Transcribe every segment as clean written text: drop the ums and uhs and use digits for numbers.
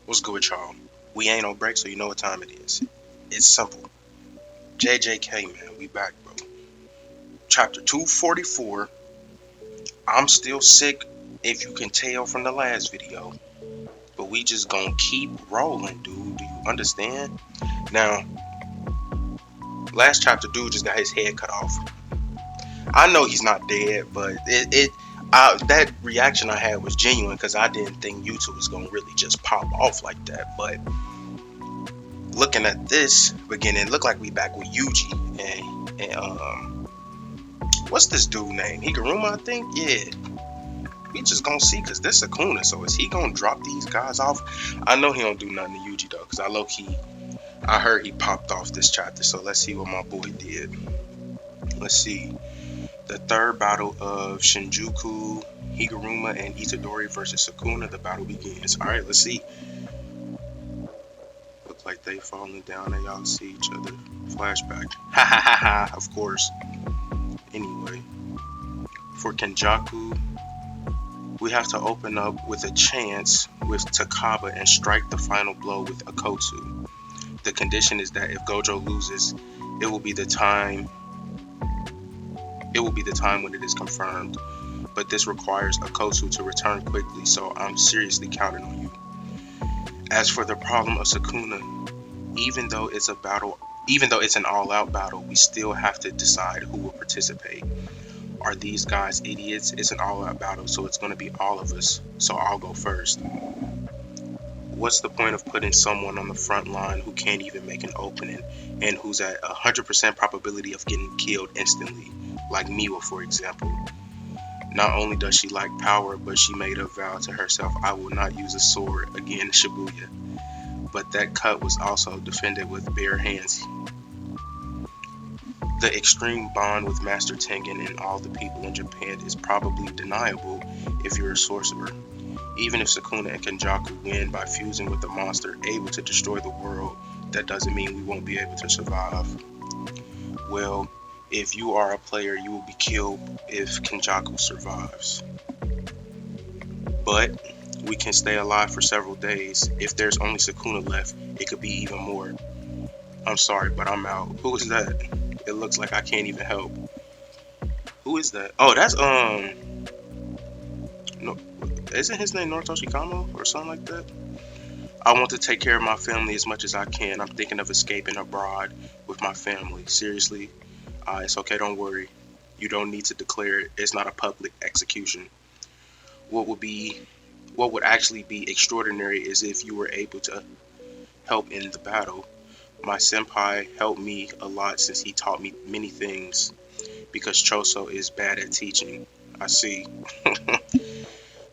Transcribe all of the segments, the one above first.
What's good with y'all? We ain't on break, so you know what time it is. It's simple. JJK, man, we back, bro. Chapter 244. I'm still sick, if you can tell from the last video. But we just gonna keep rolling, dude. Do you understand? Now, last chapter, dude just got his head cut off. I know he's not dead, but that reaction I had was genuine because I didn't think YouTube was gonna really just pop off like that. But looking at this beginning, look like we back with Yuji and what's this dude name? Higuruma, I think. Yeah, we just gonna see because this Sukuna. So is he gonna drop these guys off? I know he don't do nothing to Yuji though, because I heard he popped off this chapter. So let's see what my boy did. Let's see. The third battle of Shinjuku, Higuruma and Itadori versus Sukuna. The battle begins. All right, let's see. Look like they falling down and y'all see each other. Flashback. Ha ha ha ha. Of course. Anyway, for Kenjaku, we have to open up with a chance with Takaba and strike the final blow with Akotsu. The condition is that if Gojo loses, it will be the time when it is confirmed. But this requires Akotsu to return quickly, so I'm seriously counting on you. As for the problem of Sukuna, even though it's an all-out battle, we still have to decide who will participate. Are these guys idiots? It's an all-out battle, so it's going to be all of us. So I'll go first. What's the point of putting someone on the front line who can't even make an opening and who's at 100% probability of getting killed instantly, like Miwa, for example? Not only does she lack power, but she made a vow to herself, I will not use a sword again in Shibuya. But that cut was also defended with bare hands. The extreme bond with Master Tengen and all the people in Japan is probably deniable if you're a sorcerer. Even if Sukuna and Kenjaku win by fusing with the monster able to destroy the world, that doesn't mean we won't be able to survive. Well, if you are a player, you will be killed if Kenjaku survives. But we can stay alive for several days. If there's only Sukuna left, it could be even more. I'm sorry, but I'm out. Who is that? It looks like I can't even help. Who is that? Oh, that's no, isn't his name Naruto Shikamo or something like that? I want to take care of my family as much as I can. I'm thinking of escaping abroad with my family. Seriously? It's okay, don't worry. You don't need to declare it. It's not a public execution. What would actually be extraordinary is if you were able to help in the battle. My senpai helped me a lot since he taught me many things, because Choso is bad at teaching. I see.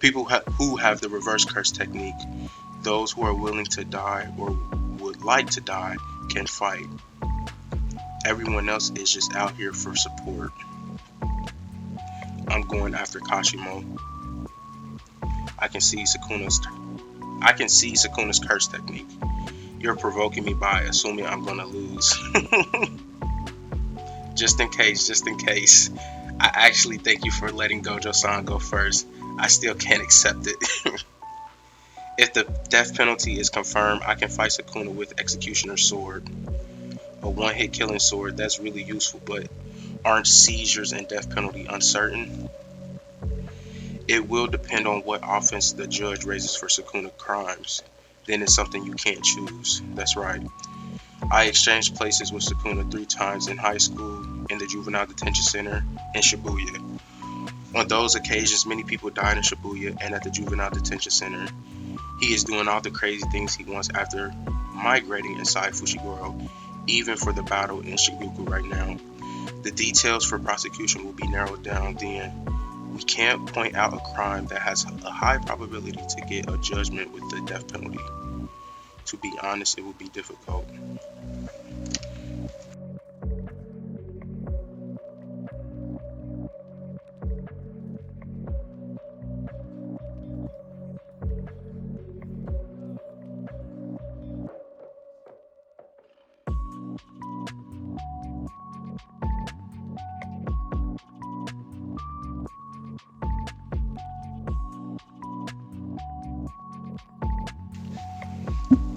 People who have the reverse curse technique, those who are willing to die or would like to die, can fight. Everyone else is just out here for support. I'm going after Kashimo. I can see Sukuna's curse technique. You're provoking me by assuming I'm gonna lose. Just in case. I actually thank you for letting Gojo-san go first. I still can't accept it. If the death penalty is confirmed, I can fight Sukuna with Executioner's sword. A one-hit killing sword, that's really useful, but aren't seizures and death penalty uncertain? It will depend on what offense the judge raises for Sukuna crimes. Then it's something you can't choose. That's right. I exchanged places with Sukuna 3 times in high school, in the juvenile detention center, in Shibuya. On those occasions, many people died in Shibuya and at the juvenile detention center. He is doing all the crazy things he wants after migrating inside Fushiguro, even for the battle in Shibuku right now. The details for prosecution will be narrowed down then. We can't point out a crime that has a high probability to get a judgment with the death penalty. To be honest, it will be difficult.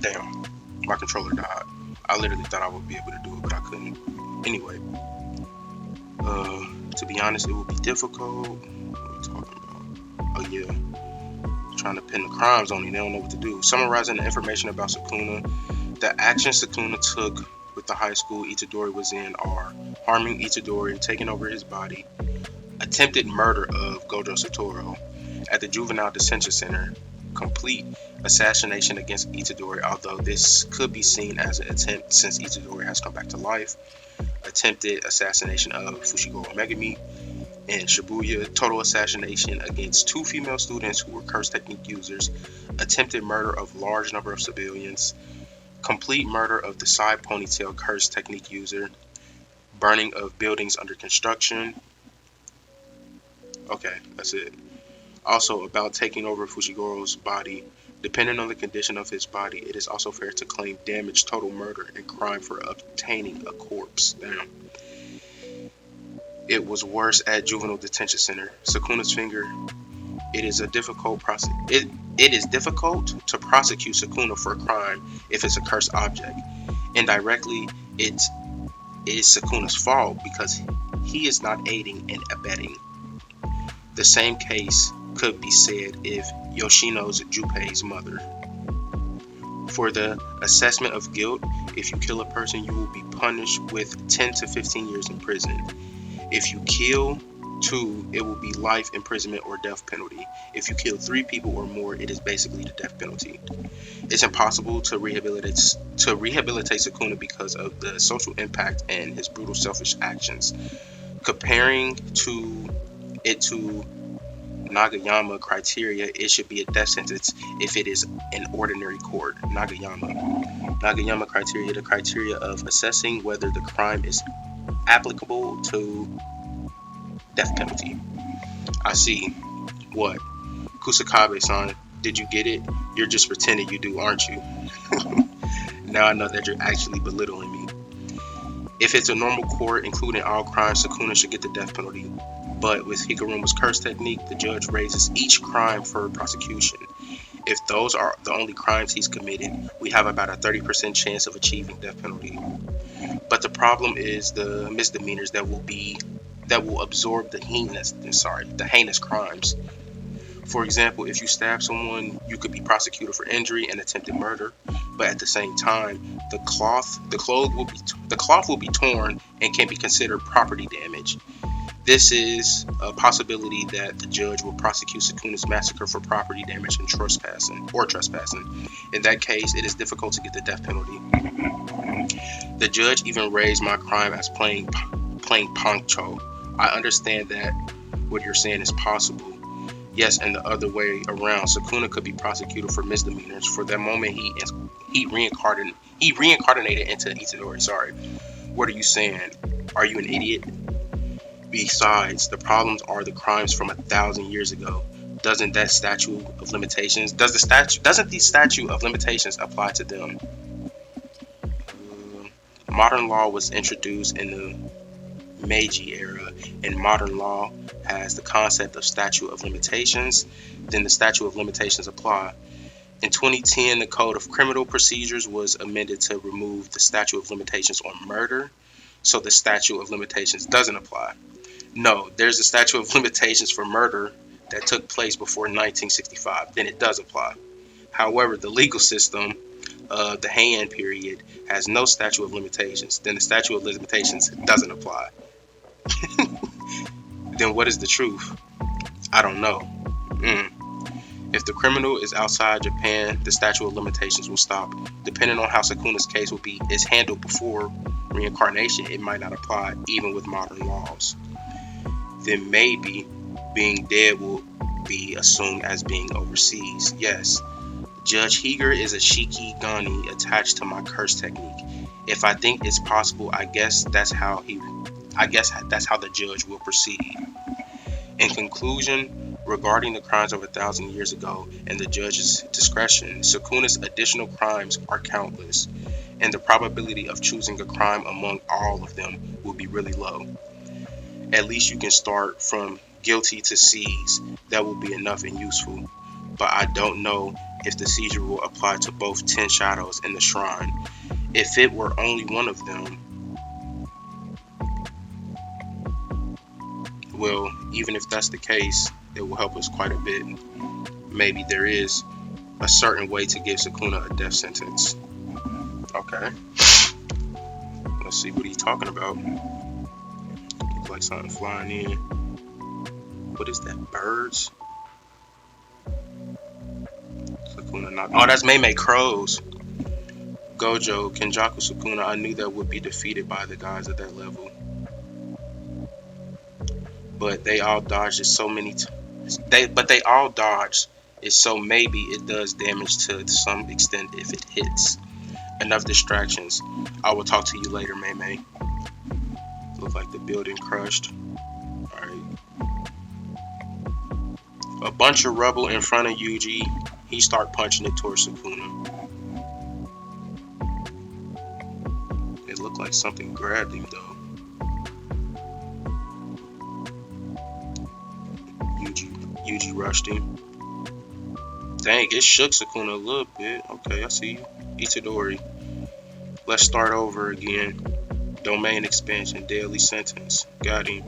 Damn, my controller died. I literally thought I would be able to do it, but I couldn't. Anyway, to be honest, it would be difficult. What are we talking about? Oh yeah, trying to pin the crimes on you. They don't know what to do. Summarizing the information about Sukuna, the actions Sukuna took with the high school Itadori was in are harming Itadori, taking over his body, attempted murder of Gojo Satoru at the Juvenile Detention Center, complete assassination against Itadori, although this could be seen as an attempt since Itadori has come back to life, attempted assassination of Fushiguro Megumi in Shibuya, total assassination against 2 female students who were curse technique users, attempted murder of large number of civilians, complete murder of the side ponytail curse technique user, burning of buildings under construction. Okay, that's it. Also, about taking over Fushiguro's body. Depending on the condition of his body, it is also fair to claim damage, total murder, and crime for obtaining a corpse. Damn. It was worse at Juvenile Detention Center. Sukuna's finger. It is difficult to prosecute Sukuna for a crime if it's a cursed object. Indirectly, it is Sukuna's fault because he is not aiding and abetting. The same case could be said if Yoshino's Junpei's mother. For the assessment of guilt, if you kill a person, you will be punished with 10 to 15 years in prison. If you kill 2, it will be life imprisonment or death penalty. If you kill 3 people or more, it is basically the death penalty. It's impossible to rehabilitate Sukuna because of the social impact and his brutal, selfish actions. Comparing it to Nagayama criteria, it should be a death sentence if it is an ordinary court. Nagayama criteria, the criteria of assessing whether the crime is applicable to death penalty. I see. What? Kusakabe-san, did you get it? You're just pretending you do, aren't you? Now I know that you're actually belittling me. If it's a normal court, including all crimes, Sukuna should get the death penalty. But with Hikaruma's curse technique, the judge raises each crime for prosecution. If those are the only crimes he's committed, we have about a 30% chance of achieving death penalty. But the problem is the misdemeanors that will absorb the heinous crimes. For example, if you stab someone, you could be prosecuted for injury and attempted murder, but at the same time, the cloth will be torn and can be considered property damage. This is a possibility that the judge will prosecute Sukuna's massacre for property damage and trespassing. In that case, it is difficult to get the death penalty. The judge even raised my crime as playing Pancho. I understand that what you're saying is possible. Yes, and the other way around, Sukuna could be prosecuted for misdemeanors. For that moment, he reincarnated into Itadori. Sorry. What are you saying? Are you an idiot? Besides, the problems are the crimes from 1,000 years ago. Doesn't the statute of limitations apply to them? Modern law was introduced in the Meiji era, and modern law has the concept of statute of limitations. Then the statute of limitations apply. In 2010, the Code of Criminal Procedures was amended to remove the statute of limitations on murder, so the statute of limitations doesn't apply. No, there's a statute of limitations for murder that took place before 1965. Then it does apply. However, the legal system, the Heian period, has no statute of limitations. Then the statute of limitations doesn't apply. Then what is the truth? I don't know. If the criminal is outside Japan, the statute of limitations will stop. Depending on how Sukuna's case is handled before reincarnation, it might not apply even with modern laws. Then maybe being dead will be assumed as being overseas. Yes, Judge Heger is a Shikigami attached to my curse technique. If I think it's possible, I guess that's how the judge will proceed. In conclusion, regarding the crimes of 1,000 years ago and the judge's discretion, Sukuna's additional crimes are countless, and the probability of choosing a crime among all of them will be really low. At least you can start from guilty to seize. That will be enough and useful. But I don't know if the seizure will apply to both 10 shadows in the shrine. If it were only one of them, well, even if that's the case, it will help us quite a bit. Maybe there is a certain way to give Sukuna a death sentence. Okay. Let's see what he's talking about. Looks like something flying in. What is that? Birds? Sukuna not. Oh, that's Mei crows. Gojo, Kenjaku Sukuna, I knew that would be defeated by the guys at that level. But they all dodged it so many they all dodged it, so maybe it does damage to some extent if it hits. Enough distractions. I will talk to you later, Mei. Look like the building crushed. Alright. A bunch of rubble in front of Yuji. He start punching it towards Sukuna. It looked like something grabbed him though. Yuji rushed him. Dang, it shook Sukuna a little bit. Okay, I see you. Itadori. Let's start over again. Domain expansion, daily sentence. Got him.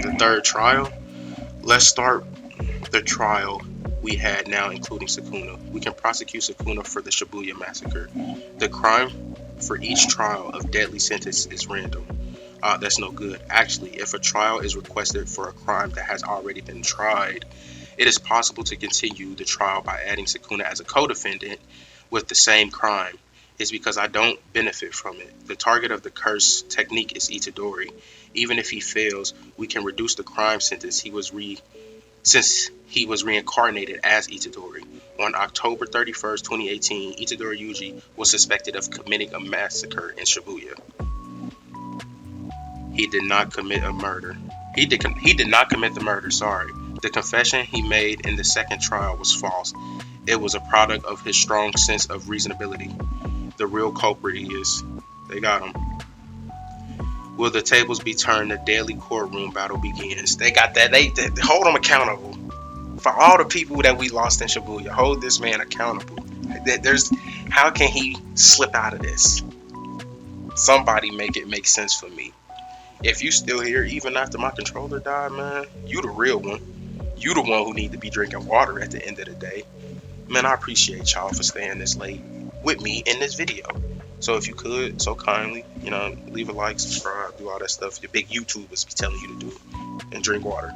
The third trial. Let's start the trial we had now, including Sukuna. We can prosecute Sukuna for the Shibuya massacre. The crime for each trial of deadly sentence is random. That's no good. Actually, if a trial is requested for a crime that has already been tried, it is possible to continue the trial by adding Sukuna as a co-defendant with the same crime. It's because I don't benefit from it. The target of the curse technique is Itadori. Even if he fails, we can reduce the crime sentence since he was reincarnated as Itadori. On October 31st, 2018, Itadori Yuji was suspected of committing a massacre in Shibuya. He did not commit a murder. He did not commit the murder, sorry. The confession he made in the second trial was false. It was a product of his strong sense of reasonability. The real culprit is. They got him. Will the tables be turned? The daily courtroom battle begins. They got that. They hold him accountable. For all the people that we lost in Shibuya, hold this man accountable. How can he slip out of this? Somebody make it make sense for me. If you still here even after my controller died, man, you the real one. You the one who need to be drinking water at the end of the day. Man, I appreciate y'all for staying this late with me in this video. So if you could, so kindly, leave a like, subscribe, do all that stuff your big YouTubers be telling you to do, and drink water.